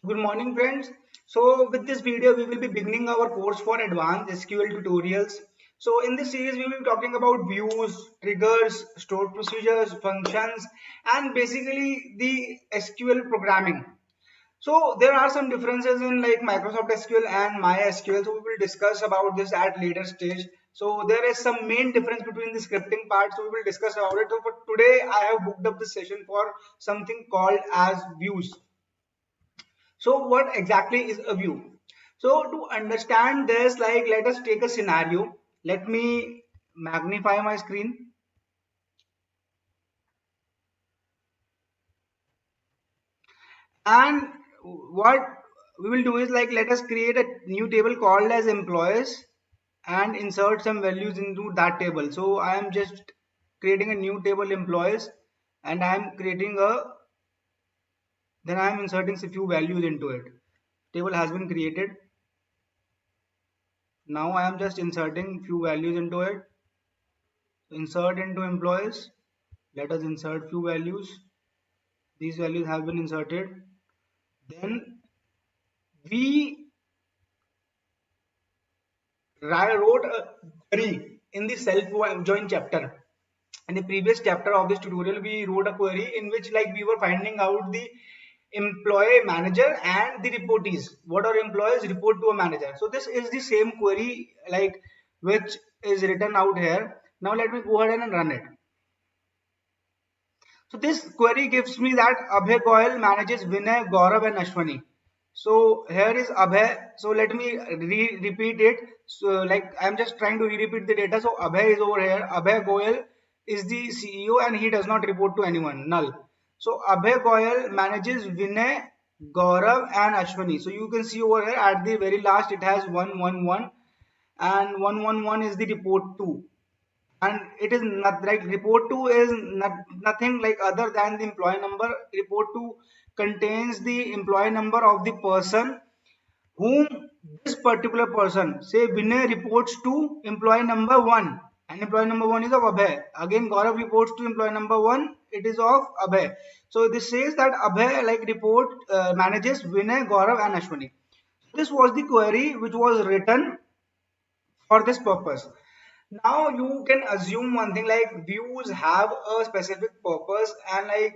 Good morning, friends. So, with this video, we will be beginning our course for advanced SQL tutorials. So, in this series, we will be talking about views, triggers, stored procedures, functions, and basically the SQL programming. So, there are some differences in like Microsoft SQL and MySQL. So, we will discuss about this at later stage. So, there is some main difference between the scripting part. So, we will discuss about it. So, for today, I have booked up this session for something called as views. So what exactly is a view? So to understand this, like let us take a scenario. Let me magnify my screen. And what we will do is like let us create a new table called as employees and insert some values into that table. So I am just creating a new table employees and I am creating a then I am inserting a few values into it. Table has been created. Now I am just inserting few values into it. Insert into employees. Let us insert few values. These values have been inserted. Then we wrote a query in the self join chapter. In the previous chapter of this tutorial, we wrote a query in which like we were finding out the employee manager and the reportees. What are employees report to a manager. So this is the same query like which is written out here. Now let me go ahead and run it. So this query gives me that Abhay Goyal manages Vinay, Gaurav and Ashwani. So here is Abhay. So let me repeat it. So like I'm just trying to repeat the data. So Abhay is over here. Abhay Goyal is the CEO and he does not report to anyone. Null. So Abhay Goyal manages Vinay, Gaurav and Ashwani. So you can see over here at the very last it has 111 and 111 is the report to, and it is not like report to is nothing like other than the employee number. Report to contains the employee number of the person whom this particular person, say Vinay reports to employee number 1 and employee number 1 is of Abhay. Again Gaurav reports to employee number 1, it is of Abhay. So this says that Abhay like report manages Vinay, Gaurav and Ashwani. This was the query which was written for this purpose. Now you can assume one thing like views have a specific purpose, and like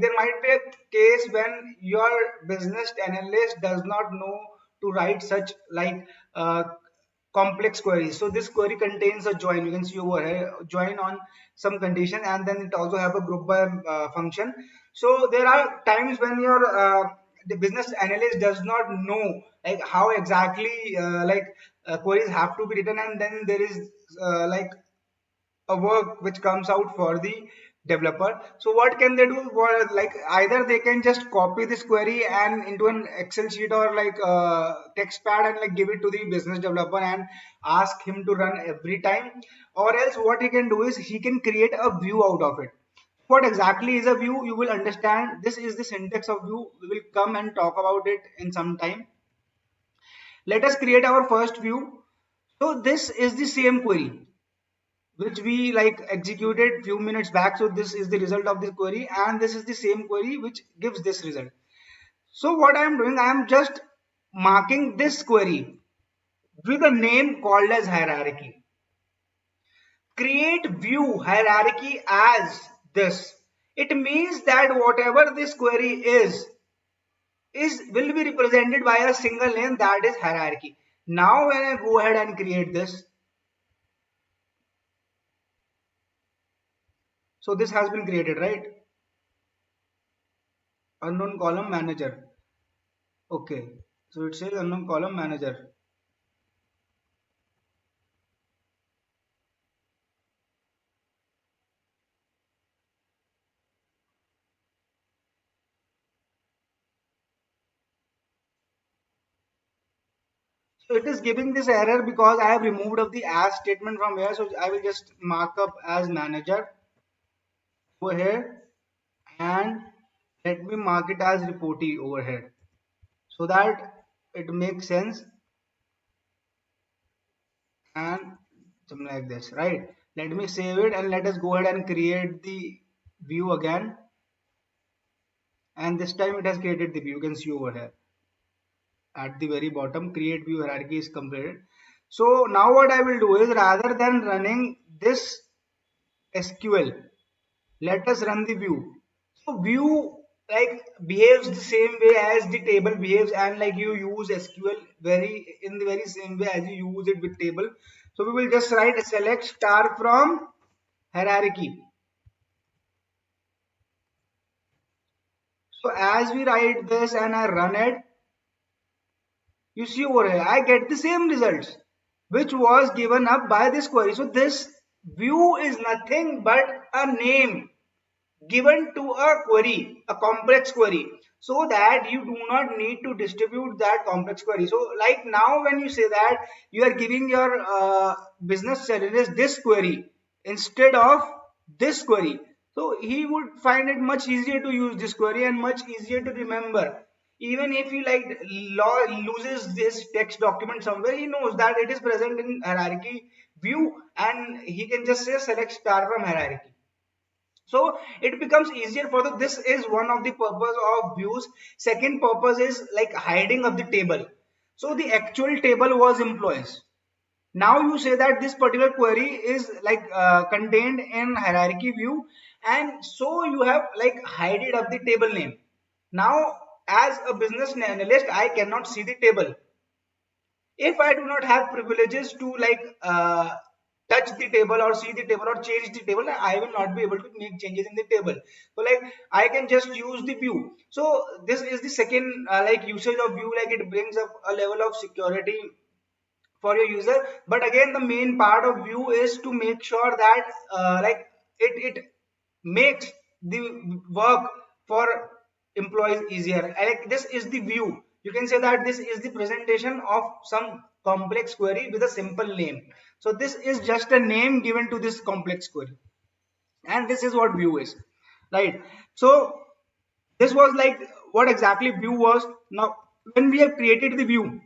there might be a case when your business analyst does not know to write such complex queries. So this query contains a join. You can see over here join on some condition, and then it also have a group by function. So there are times when your the business analyst does not know like how exactly queries have to be written, and then there is like a work which comes out for the developer. So what can they do? Well, like either they can just copy this query and into an Excel sheet or like text pad and like give it to the business developer and ask him to run every time, or else what he can do is he can create a view out of it. What exactly is a view? You will understand. This is the syntax of view. We will come and talk about it in some time. Let us create our first view. So this is the same query which we like executed few minutes back. So this is the result of this query, and this is the same query which gives this result. So what I am doing, I am just marking this query with a name called as hierarchy. Create view hierarchy as this. It means that whatever this query is will be represented by a single name, that is hierarchy. Now when I go ahead and create this, so this has been created, right? Unknown column manager. Okay, so it says unknown column manager. So it is giving this error because I have removed of the as statement from here. So I will just mark up as manager over here, and let me mark it as reportee over here so that it makes sense, and something like this, right? Let me save it and let us go ahead and create the view again. and this time it has created the view. You can see over here at the very bottom, create view hierarchy is completed. So now what I will do is, rather than running this SQL, let us run the view. So view like behaves the same way as the table behaves, and like you use SQL very in the very same way as you use it with table. So we will just write select star from hierarchy. So as we write this and I run it, you see over here, I get the same results which was given up by this query. So this view is nothing but a name given to a query, a complex query, so that you do not need to distribute that complex query. So like now when you say that you are giving your business analyst this query instead of this query, so he would find it much easier to use this query and much easier to remember. Even if he like loses this text document somewhere, he knows that it is present in hierarchy view, and he can just say select star from hierarchy. So it becomes easier for the, this is one of the purpose of views. Second purpose is like hiding of the table. So the actual table was employees. Now you say that this particular query is like contained in hierarchy view, and so you have like hided of the table name. Now as a business analyst, I cannot see the table. If I do not have privileges to like touch the table or see the table or change the table, I will not be able to make changes in the table. So like I can just use the view. So this is the second like usage of view, like it brings up a level of security for your user. But again, the main part of view is to make sure that like it makes the work for employees easier. Like this is the view. You can say that this is the presentation of some complex query with a simple name. So this is just a name given to this complex query, and this is what view is, right? So this was like what exactly view was. Now when we have created the view,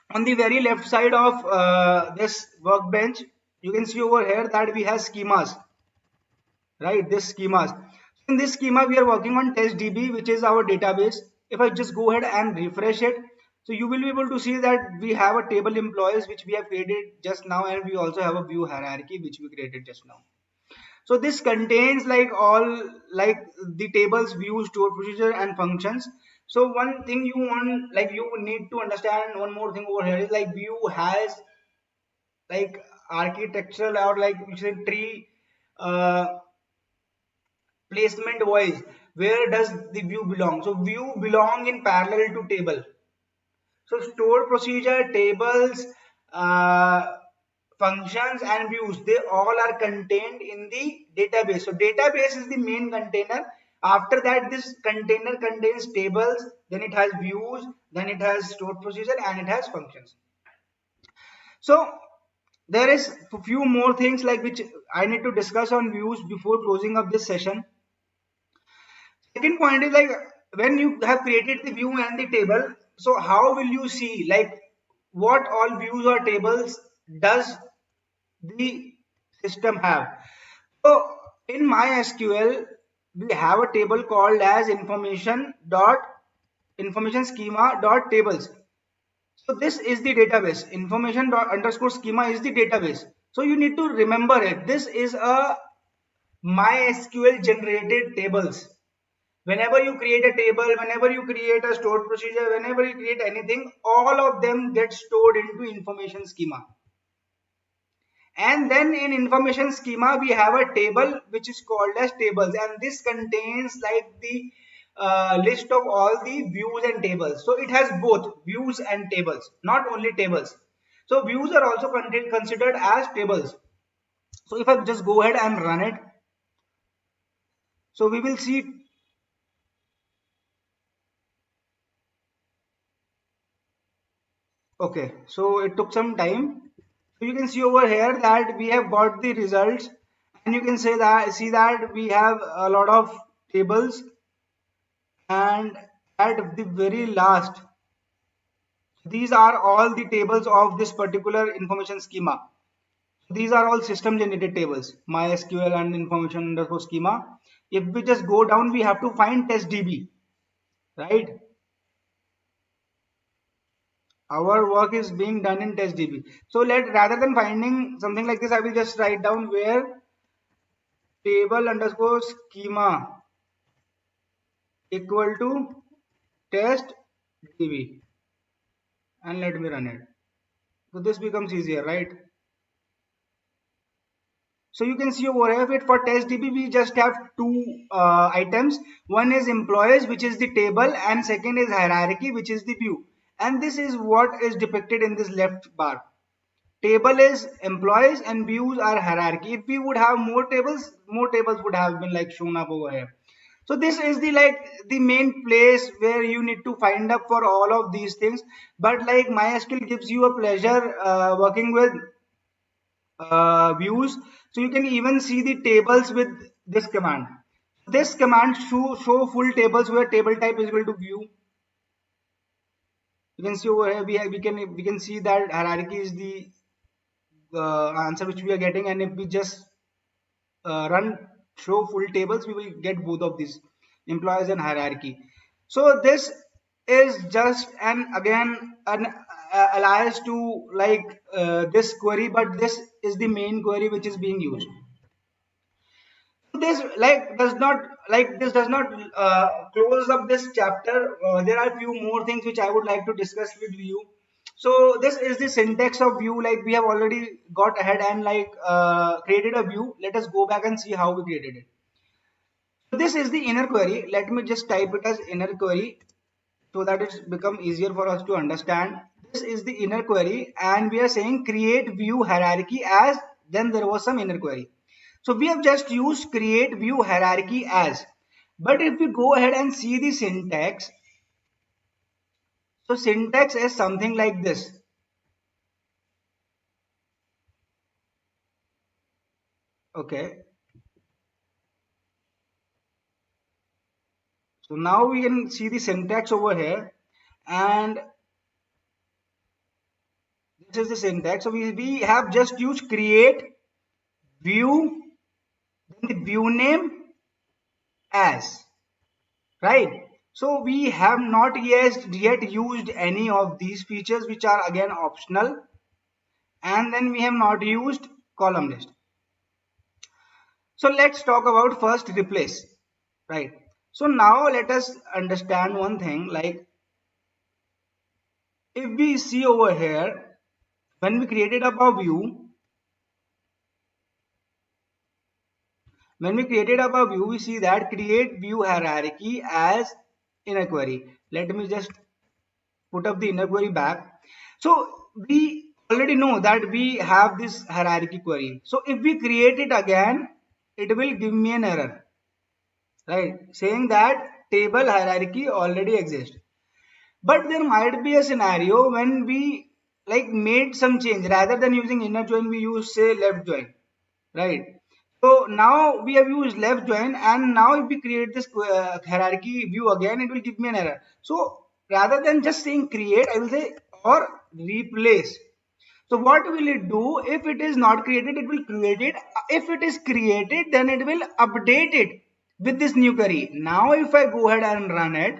on the very left side of this workbench, you can see over here that we have schemas, right? This schemas. In this schema, we are working on testdb, which is our database. If I just go ahead and refresh it, so you will be able to see that we have a table employees which we have created just now, and we also have a view hierarchy which we created just now. So this contains like all like the tables, views, stored procedure, and functions. So one thing you want, like you need to understand one more thing over here is like view has like architectural or like we say tree uh, placement wise. Where does the view belong? So view belong in parallel to table. So stored procedure, tables, uh, functions and views, they all are contained in the database. So database is the main container. After that, this container contains tables, then it has views, then it has stored procedure, and it has functions. So there is a few more things like which I need to discuss on views before closing up this session. Second point is like when you have created the view and the table, so how will you see like what all views or tables does the system have? So in MySQL, we have a table called as information schema dot tables. So this is the database. Information dot underscore schema is the database. So you need to remember it. This is a MySQL generated tables. Whenever you create a table, whenever you create a stored procedure, whenever you create anything, all of them get stored into information schema. And then in information schema, we have a table which is called as tables, and this contains like the list of all the views and tables. So it has both views and tables, not only tables. So views are also considered as tables. So if I just go ahead and run it, so we will see. Okay, so it took some time. So you can see over here that we have got the results, and you can say that see that we have a lot of tables, and at the very last, these are all the tables of this particular information schema. So these are all system generated tables, MySQL and information underscore schema. If we just go down, we have to find testdb. right? Our work is being done in TestDB. So let rather than finding something like this, I will just write down where table underscore schema equal to test db, and let me run it. So this becomes easier, right? So you can see over here with for test db we just have two items. One is employees, which is the table, and second is hierarchy, which is the view. And this is what is depicted in this left bar. Table is employees and views are hierarchy. If we would have more tables would have been like shown up over here. So this is the like the main place where you need to find up for all of these things. But like MySQL gives you a pleasure working with views. So you can even see the tables with this command. This command show full tables where table type is equal to view. You can see over here we can see that hierarchy is the answer which we are getting, and if we just run show full tables, we will get both of these, employees and hierarchy. So this is just an again an alias to like this query, but this is the main query which is being used. This does not close up this chapter. There are few more things which I would like to discuss with you. So this is the syntax of view. Like we have already got ahead and like created a view. Let us go back and see how we created it. So this is the inner query. Let me just type it as inner query so that it's become easier for us to understand. This is the inner query, and we are saying create view hierarchy as, then there was some inner query. So we have just used create view hierarchy as. But if we go ahead and see the syntax, so syntax is something like this. Okay. So now we can see the syntax over here, and this is the syntax. So we have just used create view, then the view name as, right? So we have not yet used any of these features which are again optional, and then we have not used column list. So let's talk about first replace, right? So now let us understand one thing, like if we see over here, when we created up a view, we see that create view hierarchy as inner query. Let me just put up the inner query back. So we already know that we have this hierarchy query. So if we create it again, it will give me an error, right? Saying that table hierarchy already exists. But there might be a scenario when we like made some change, rather than using inner join, we use say left join, right? So now we have used left join, and now if we create this hierarchy view again, it will give me an error. So rather than just saying create, I will say or replace. So what will it do? If it is not created, it will create it. If it is created, then it will update it with this new query. Now if I go ahead and run it,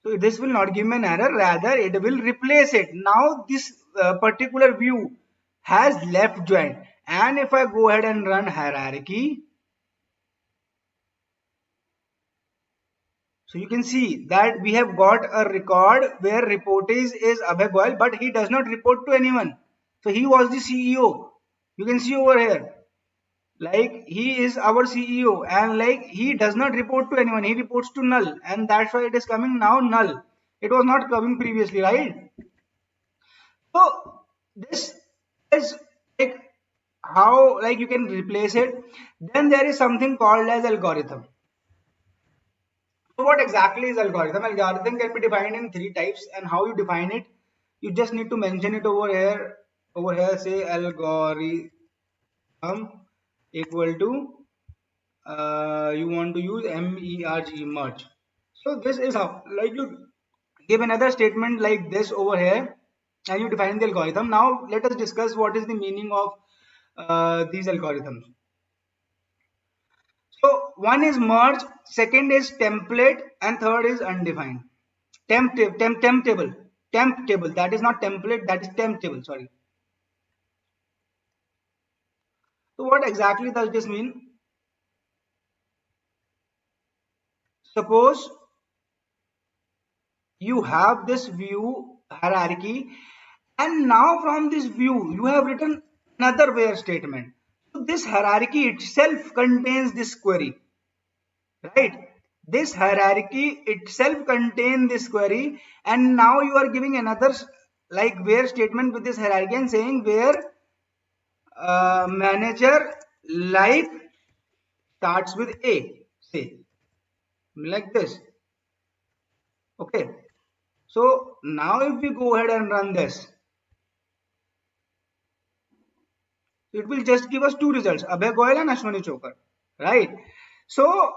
so this will not give me an error, rather it will replace it. Now this particular view has left join, and if I go ahead and run hierarchy, so you can see that we have got a record where report is Abhay Goyal, but he does not report to anyone. So he was the CEO. You can see over here, like he is our CEO, and like he does not report to anyone. He reports to null, and that's why it is coming now null. It was not coming previously, right? So this is like how like you can replace it. Then there is something called as algorithm. So what exactly is algorithm? Algorithm can be defined in three types, and how you define it, you just need to mention it over here. Over here, say algorithm equal to you want to use merge. So this is how like you give another statement like this over here, and you define the algorithm. Now let us discuss what is the meaning of these algorithms. So one is merge, second is template, and third is undefined. Temp table. Temp table. That is not template, that is temp table. Sorry. So what exactly does this mean? Suppose you have this view hierarchy, and now from this view you have written another where statement. So this hierarchy itself contains this query, right? This hierarchy itself contains this query, and now you are giving another like where statement with this hierarchy and saying where manager life starts with A, say like this. Okay, so now if we go ahead and run this, it will just give us two results, Abhay Goyal and Ashwani Chokar, right? So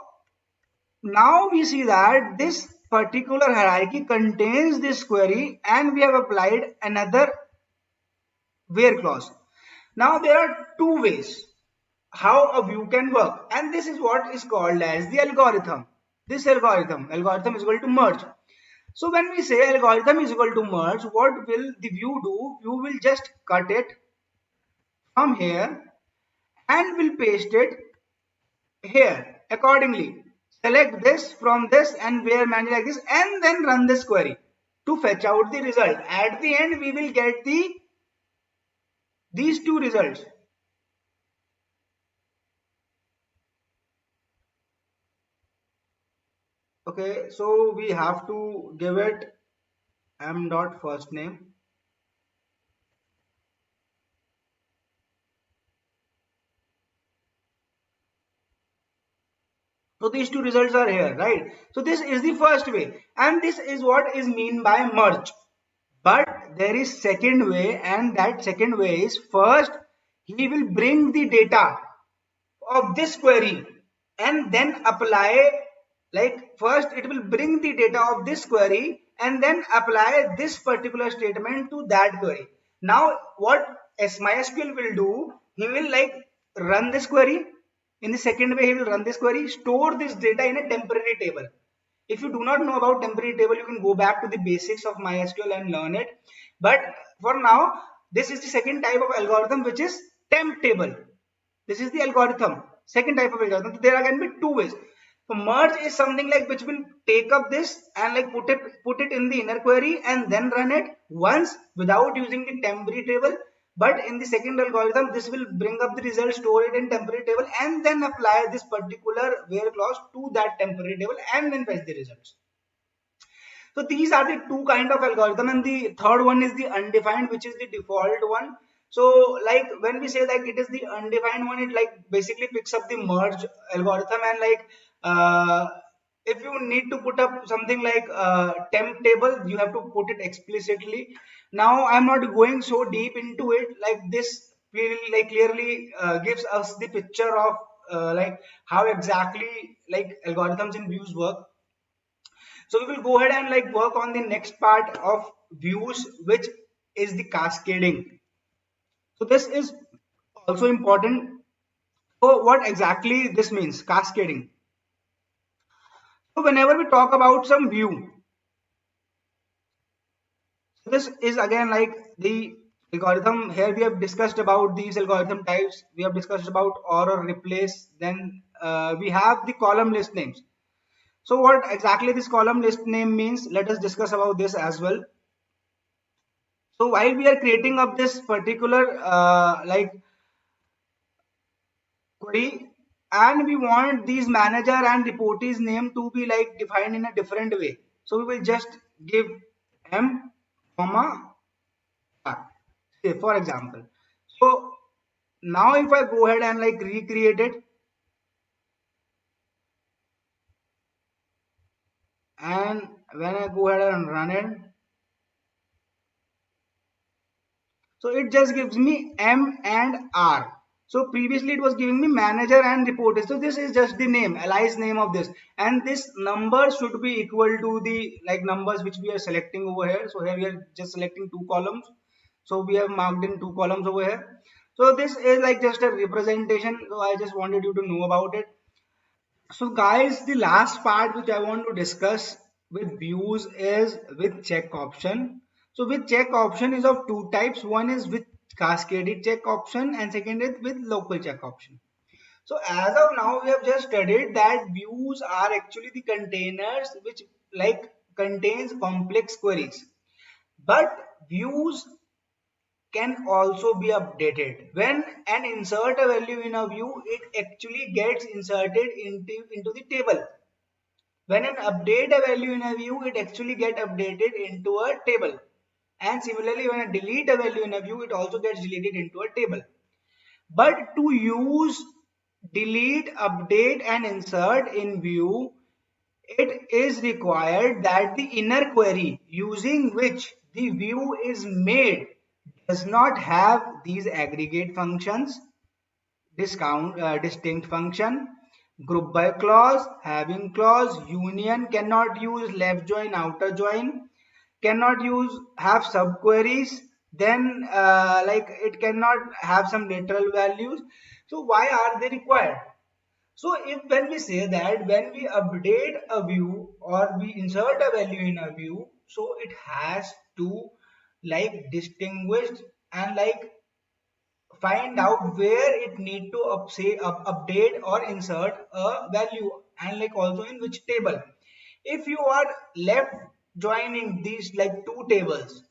now we see that this particular hierarchy contains this query, and we have applied another where clause. Now there are two ways how a view can work, and this is what is called as the algorithm. This algorithm is equal to merge. So when we say algorithm is equal to merge, what will the view do? View will just cut it from here and will paste it here accordingly. Select this from this and where manually like this, and then run this query to fetch out the result. At the end we will get these two results. Okay, so we have to give it m dot first name. So these two results are here, right? So this is the first way, and this is what is mean by merge. But there is second way, and that second way is first he will bring the data of this query and then apply, like first it will bring the data of this query and then apply this particular statement to that query. Now what MySQL will do, he will like run this query. In the second way he will run this query, store this data in a temporary table. If you do not know about temporary table, you can go back to the basics of MySQL and learn it. But for now, this is the second type of algorithm, which is temp table. This is the algorithm. Second type of algorithm. So there can be two ways. So merge is something like which will take up this and like put it in the inner query and then run it once without using the temporary table. But in the second algorithm, this will bring up the result, store it in temporary table, and then apply this particular where clause to that temporary table and then fetch the results. So these are the two kind of algorithm, and the third one is the undefined, which is the default one. So like when we say that it is the undefined one, it like basically picks up the merge algorithm, and like if you need to put up something like temp table, you have to put it explicitly. Now I'm not going so deep into it. Like this clearly gives us the picture of like how exactly like algorithms in views work. So we will go ahead and like work on the next part of views, which is the cascading. So this is also important. So what exactly this means, cascading? So whenever we talk about some view, so this is again like the algorithm. Here we have discussed about these algorithm types. We have discussed about or replace. Then we have the column list names. So what exactly this column list name means, let us discuss about this as well. So while we are creating up this particular like query, and we want these manager and reportees name to be like defined in a different way, so we will just give m comma say for example. So now if I go ahead and like recreate it, and when I go ahead and run it, so it just gives me M and R. So previously it was giving me manager and reporter. So this is just the name, alias name of this. And this number should be equal to the like numbers which we are selecting over here. So here we are just selecting two columns. So we have marked in two columns over here. So this is like just a representation. So I just wanted you to know about it. So guys, the last part which I want to discuss with views is with check option. So with check option is of two types. One is with cascaded check option and second is with local check option. So as of now, we have just studied that views are actually the containers which like contains complex queries. But views can also be updated. When an insert a value in a view, it actually gets inserted into the table. When an update a value in a view, it actually get updated into a table. And similarly, when I delete a value in a view, it also gets deleted into a table. But to use delete, update and insert in view, it is required that the inner query using which the view is made does not have these aggregate functions, distinct function, group by clause, having clause, union, cannot use left join, outer join, cannot use have subqueries, then like it cannot have some literal values. So why are they required? So if when we say that when we update a view or we insert a value in a view, so it has to like distinguish and like find out where it need to update or insert a value and like also in which table. If you are left joining these like two tables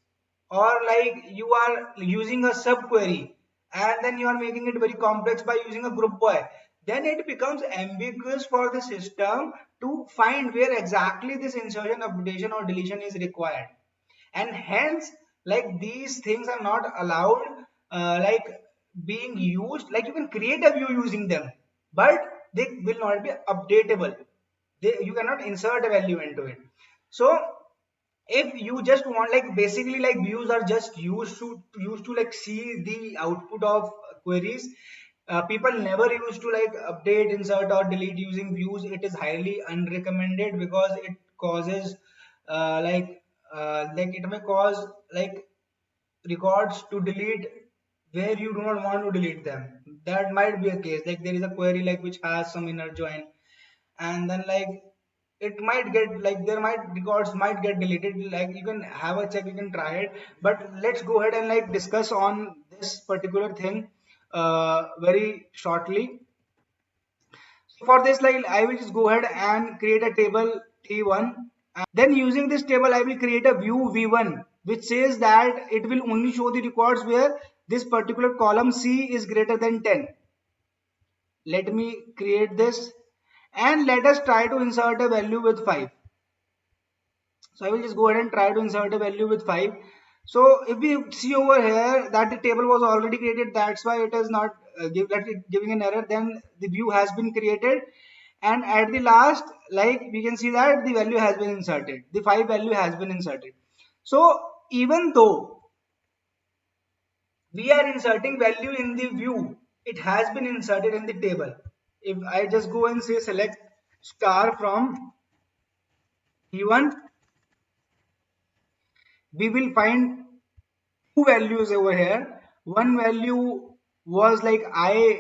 or like you are using a subquery and then you are making it very complex by using a group by, then it becomes ambiguous for the system to find where exactly this insertion, updation or deletion is required. And hence like these things are not allowed like being used. Like you can create a view using them, but they will not be updatable. You cannot insert a value into it. So if you just want like basically like views are just used to like see the output of queries. People never used to like update, insert or delete using views. It is highly unrecommended because it causes like it may cause like records to delete where you do not want to delete them. That might be a case like there is a query like which has some inner join and then like it might get like there might records might get deleted. Like you can have a check, you can try it, but let's go ahead and like discuss on this particular thing very shortly. So for this, like I will just go ahead and create a table T1. Then using this table, I will create a view V1, which says that it will only show the records where this particular column C is greater than 10. Let me create this and let us try to insert a value with 5. So I will just go ahead and try to insert a value with 5. So if we see over here that the table was already created, that's why it is not giving an error. Then the view has been created, and at the last, like we can see that the value has been inserted. The 5 value has been inserted. So even though we are inserting value in the view, it has been inserted in the table. If I just go and say select star from E1, we will find two values over here. One value was like I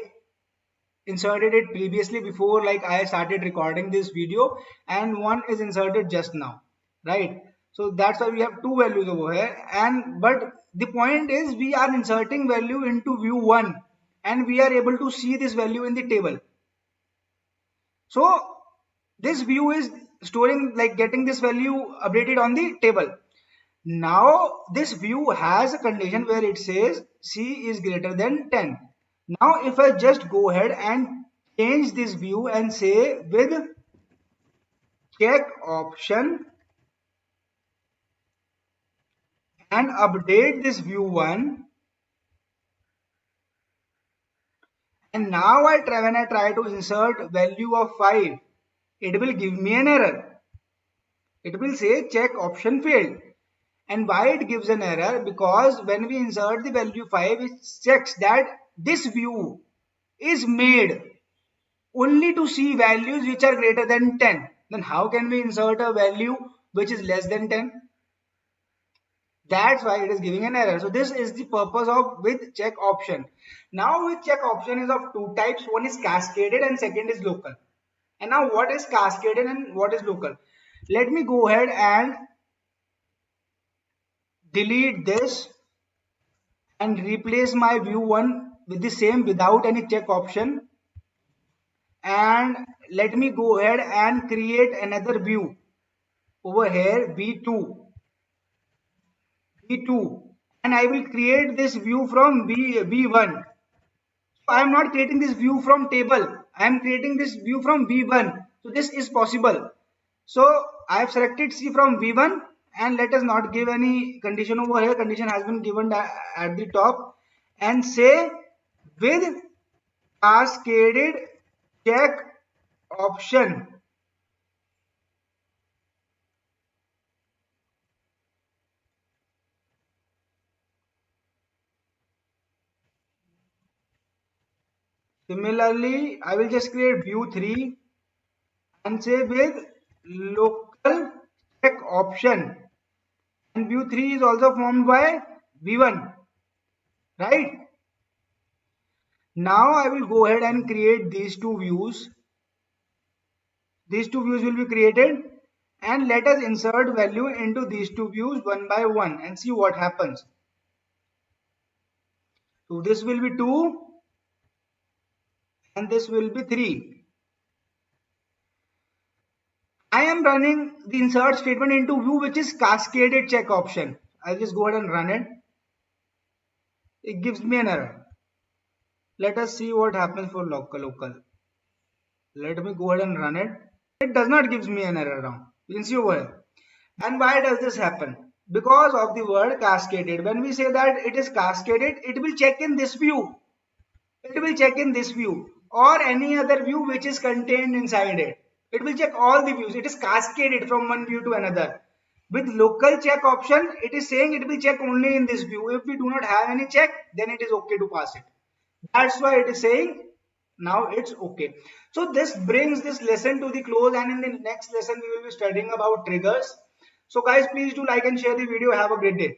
inserted it previously before like I started recording this video, and one is inserted just now, right? So that's why we have two values over here. And but the point is we are inserting value into view 1 and we are able to see this value in the table. So this view is storing like getting this value updated on the table. Now this view has a condition where it says C is greater than 10. Now if I just go ahead and change this view and say with check option and update this view 1, and now when I try to insert value of 5, it will give me an error. It will say check option failed. And why it gives an error? Because when we insert the value 5, it checks that this view is made only to see values which are greater than 10. Then how can we insert a value which is less than 10? That's why it is giving an error. So this is the purpose of with check option. Now with check option is of two types. One is cascaded and second is local. And now what is cascaded and what is local? Let me go ahead and delete this and replace my view 1 with the same without any check option. And let me go ahead and create another view over here, v2, and I will create this view from v1. I am not creating this view from table. I am creating this view from V1. So this is possible. So I have selected C from V1, and let us not give any condition over here. Condition has been given at the top, and say with cascaded check option. Similarly, I will just create view 3 and say with local check option. And view 3 is also formed by V1, right? Now I will go ahead and create these two views. These two views will be created, and let us insert value into these two views one by one and see what happens. So this will be 2 and this will be 3. I am running the insert statement into view which is cascaded check option. I'll just go ahead and run it. It gives me an error. Let us see what happens for local. Let me go ahead and run it. It does not give me an error now. You can see over here. And why does this happen? Because of the word cascaded. When we say that it is cascaded, it will check in this view. It will check in this view or any other view which is contained inside it. It will check all the views. It is cascaded from one view to another. With local check option, it is saying it will check only in this view. If we do not have any check, then it is okay to pass it. That's why it is saying now it's okay. So this brings this lesson to the close, and in the next lesson we will be studying about triggers. So guys, please do like and share the video. Have a great day.